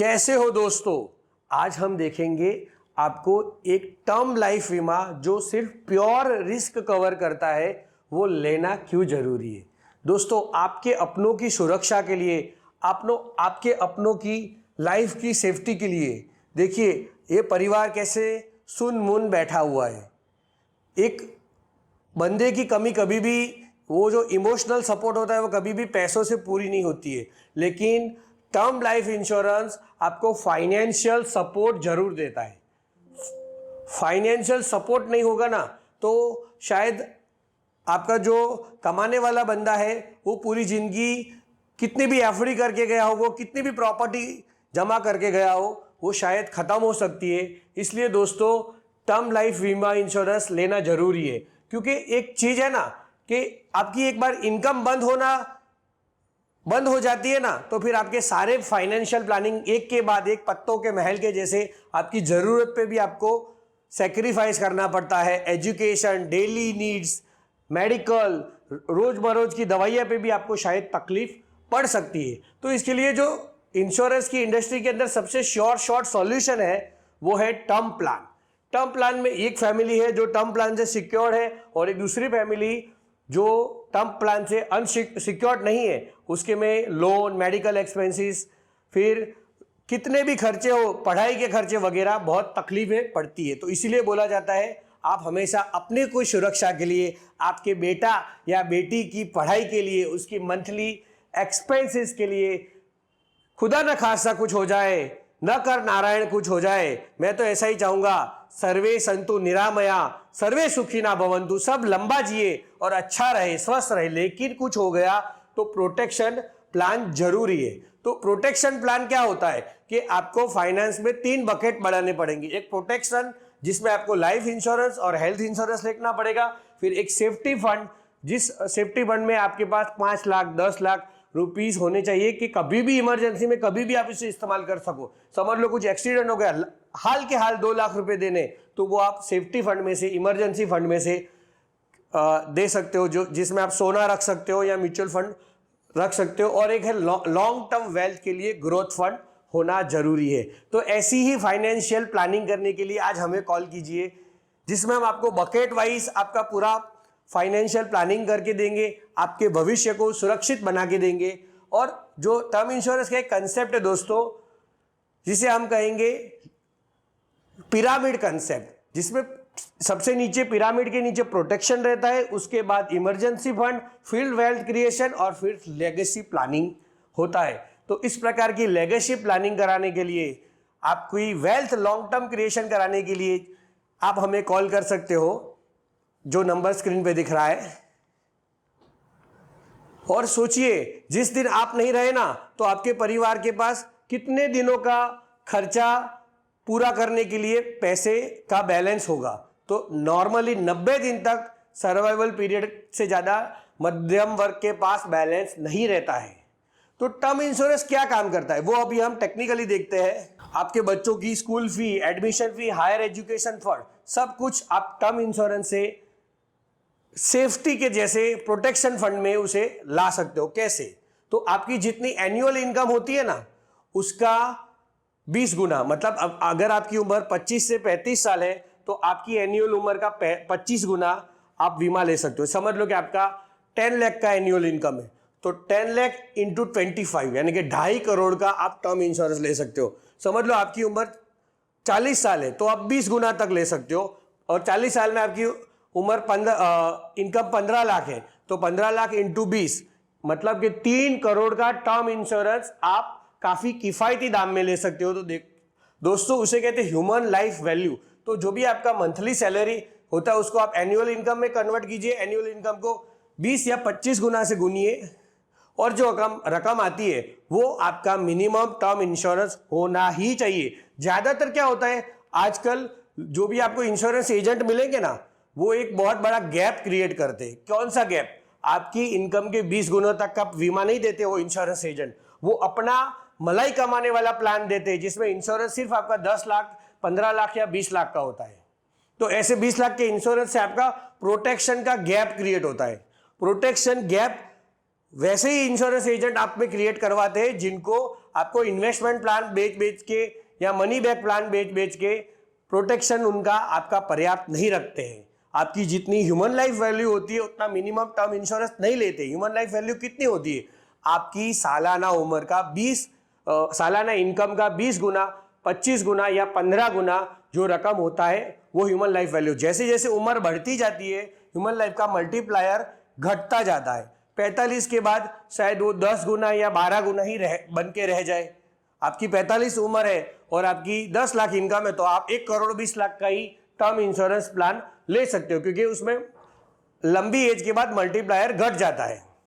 कैसे हो दोस्तों। आज हम देखेंगे आपको एक टर्म लाइफ बीमा जो सिर्फ प्योर रिस्क कवर करता है वो लेना क्यों जरूरी है। दोस्तों, आपके अपनों की सुरक्षा के लिए, आपके अपनों की लाइफ की सेफ्टी के लिए देखिए ये परिवार कैसे सुन मुन बैठा हुआ है। एक बंदे की कमी कभी भी, वो जो इमोशनल सपोर्ट होता है वो कभी भी पैसों से पूरी नहीं होती है, लेकिन टर्म लाइफ इंश्योरेंस आपको फाइनेंशियल सपोर्ट जरूर देता है। फाइनेंशियल सपोर्ट नहीं होगा ना तो शायद आपका जो कमाने वाला बंदा है वो पूरी जिंदगी कितनी भी एफडी करके गया हो, वो कितनी भी प्रॉपर्टी जमा करके गया हो, वो शायद ख़त्म हो सकती है। इसलिए दोस्तों टर्म लाइफ बीमा इंश्योरेंस लेना जरूरी है, क्योंकि एक चीज़ है ना कि आपकी एक बार इनकम बंद हो जाती है ना तो फिर आपके सारे फाइनेंशियल प्लानिंग एक के बाद एक पत्तों के महल के जैसे आपकी ज़रूरत पे भी आपको सेक्रीफाइस करना पड़ता है। एजुकेशन, डेली नीड्स, मेडिकल, रोज़मरोज की दवाइयाँ पे भी आपको शायद तकलीफ पड़ सकती है। तो इसके लिए जो इंश्योरेंस की इंडस्ट्री के अंदर सबसे शॉर्ट सॉल्यूशन है वो है टर्म प्लान। टर्म प्लान में एक फैमिली है जो टर्म प्लान से सिक्योर्ड है और एक दूसरी फैमिली जो टर्म प्लान से अनसिक्योर्ड नहीं है, उसके में लोन, मेडिकल एक्सपेंसेस, फिर कितने भी खर्चे हो, पढ़ाई के खर्चे वगैरह, बहुत तकलीफें पड़ती है। तो इसीलिए बोला जाता है आप हमेशा अपने को सुरक्षा के लिए, आपके बेटा या बेटी की पढ़ाई के लिए, उसकी मंथली एक्सपेंसेस के लिए, खुदा न खास्ता कुछ हो जाए, न कर नारायण कुछ हो जाए, मैं तो ऐसा ही चाहूंगा, सर्वे संतु निरामया सर्वे सुखी ना भवंतु, सब लंबा जिए और अच्छा रहे, स्वस्थ रहे, लेकिन कुछ हो गया तो प्रोटेक्शन प्लान जरूरी है। तो प्रोटेक्शन प्लान क्या होता है कि आपको फाइनेंस में 3 बकेट बढ़ाने पड़ेंगे। एक प्रोटेक्शन जिसमें आपको लाइफ इंश्योरेंस और हेल्थ इंश्योरेंस लेना पड़ेगा, फिर एक सेफ्टी फंड, जिस सेफ्टी फंड में आपके पास 5 लाख 10 लाख रुपीस होने चाहिए कि कभी भी इमरजेंसी में कभी भी आप इसे इस्तेमाल कर सको। समझ लो कुछ एक्सीडेंट हो गया, हाल के हाल 2 लाख रुपए देने, तो वो आप सेफ्टी फंड में से, इमरजेंसी फंड में से दे सकते हो, जो जिसमें आप सोना रख सकते हो या म्यूचुअल फंड रख सकते हो। और एक है लॉन्ग टर्म वेल्थ के लिए ग्रोथ फंड होना जरूरी है। तो ऐसी ही फाइनेंशियल प्लानिंग करने के लिए आज हमें कॉल कीजिए, जिसमें हम आपको बकेट वाइज आपका पूरा फाइनेंशियल प्लानिंग करके देंगे, आपके भविष्य को सुरक्षित बना के देंगे। और जो टर्म इंश्योरेंस का एक कंसेप्ट है दोस्तों, जिसे हम कहेंगे पिरामिड कंसेप्ट, जिसमें सबसे नीचे पिरामिड के नीचे प्रोटेक्शन रहता है, उसके बाद इमरजेंसी फंड, फिर वेल्थ क्रिएशन और फिर लेगेसी प्लानिंग होता है। तो इस प्रकार की लेगेसी प्लानिंग कराने के लिए, आपकी वेल्थ लॉन्ग टर्म क्रिएशन कराने के लिए आप हमें कॉल कर सकते हो, जो नंबर स्क्रीन पे दिख रहा है। और सोचिए जिस दिन आप नहीं रहे ना तो आपके परिवार के पास कितने दिनों का खर्चा पूरा करने के लिए पैसे का बैलेंस होगा। तो नॉर्मली 90 दिन तक सर्वाइवल पीरियड से ज़्यादा मध्यम वर्ग के पास बैलेंस नहीं रहता है। तो टर्म इंश्योरेंस क्या काम करता है वो अभी हम टेक्निकली देखते हैं। आपके बच्चों की school fee, admission fee, higher education fund, सब कुछ आप टर्म इंश्योरेंस से सेफ्टी के जैसे प्रोटेक्शन फंड में उसे ला सकते हो। कैसे? तो आपकी जितनी एनुअल इनकम होती है ना उसका 20 गुना, मतलब अगर आपकी उम्र 25 से 35 साल है तो आपकी एनुअल उम्र का 25 गुना आप बीमा ले सकते हो। समझ लो कि आपका 10 लाख का एनुअल इनकम है तो 10 लाख इंटू 25 यानी कि 2.5 करोड़ का आप टर्म इंश्योरेंस ले सकते हो। समझ लो आपकी उम्र 40 साल है तो आप 20 गुना तक ले सकते हो। और 40 साल में आपकी उम्र इनकम 15 लाख है तो 15 लाख इंटू 20 मतलब कि 3 करोड़ का टर्म इंश्योरेंस आप काफी किफायती दाम में ले सकते हो। तो दोस्तों उसे कहते हैं ह्यूमन लाइफ वैल्यू। तो जो भी आपका मंथली सैलरी होता है उसको आप एनुअल इनकम में कन्वर्ट कीजिए, एनुअल इनकम को 20 या 25 गुना से गुनिए और जो रकम आती है वो आपका मिनिमम टर्म इंश्योरेंस होना ही चाहिए। ज्यादातर क्या होता है आजकल जो भी आपको इंश्योरेंस एजेंट मिलेंगे ना वो एक बहुत बड़ा गैप क्रिएट करते हैं। कौन सा गैप? आपकी इनकम के 20 गुना तक का बीमा नहीं देते वो इंश्योरेंस एजेंट, वो अपना मलाई कमाने वाला प्लान देते हैं जिसमें इंश्योरेंस सिर्फ आपका 10 लाख 15 लाख या 20 लाख का होता है। तो ऐसे 20 लाख के इंश्योरेंस से आपका प्रोटेक्शन का गैप क्रिएट होता है। प्रोटेक्शन गैप वैसे ही इंश्योरेंस एजेंट आप में क्रिएट करवाते हैं जिनको आपको इन्वेस्टमेंट प्लान बेच बेच के या मनी बैक प्लान बेच बेच के प्रोटेक्शन उनका आपका पर्याप्त नहीं रखते हैं। आपकी जितनी ह्यूमन लाइफ वैल्यू होती है उतना मिनिमम टर्म इंश्योरेंस नहीं लेते। ह्यूमन लाइफ वैल्यू कितनी होती है? आपकी सालाना उम्र का 20 सालाना इनकम का 20 गुना, 25 गुना या 15 गुना जो रकम होता है वो ह्यूमन लाइफ वैल्यू। जैसे जैसे उम्र बढ़ती जाती है ह्यूमन लाइफ का मल्टीप्लायर घटता जाता है। 45 के बाद शायद वो 10 गुना या 12 गुना ही बन के रह जाए। आपकी 45 उम्र है और आपकी 10 लाख इनकम है तो आप 1 करोड़ 20 लाख का ही टर्म इंश्योरेंस प्लान ले सकते हो, क्योंकि उसमें लंबी एज के बाद मल्टीप्लायर घट जाता है।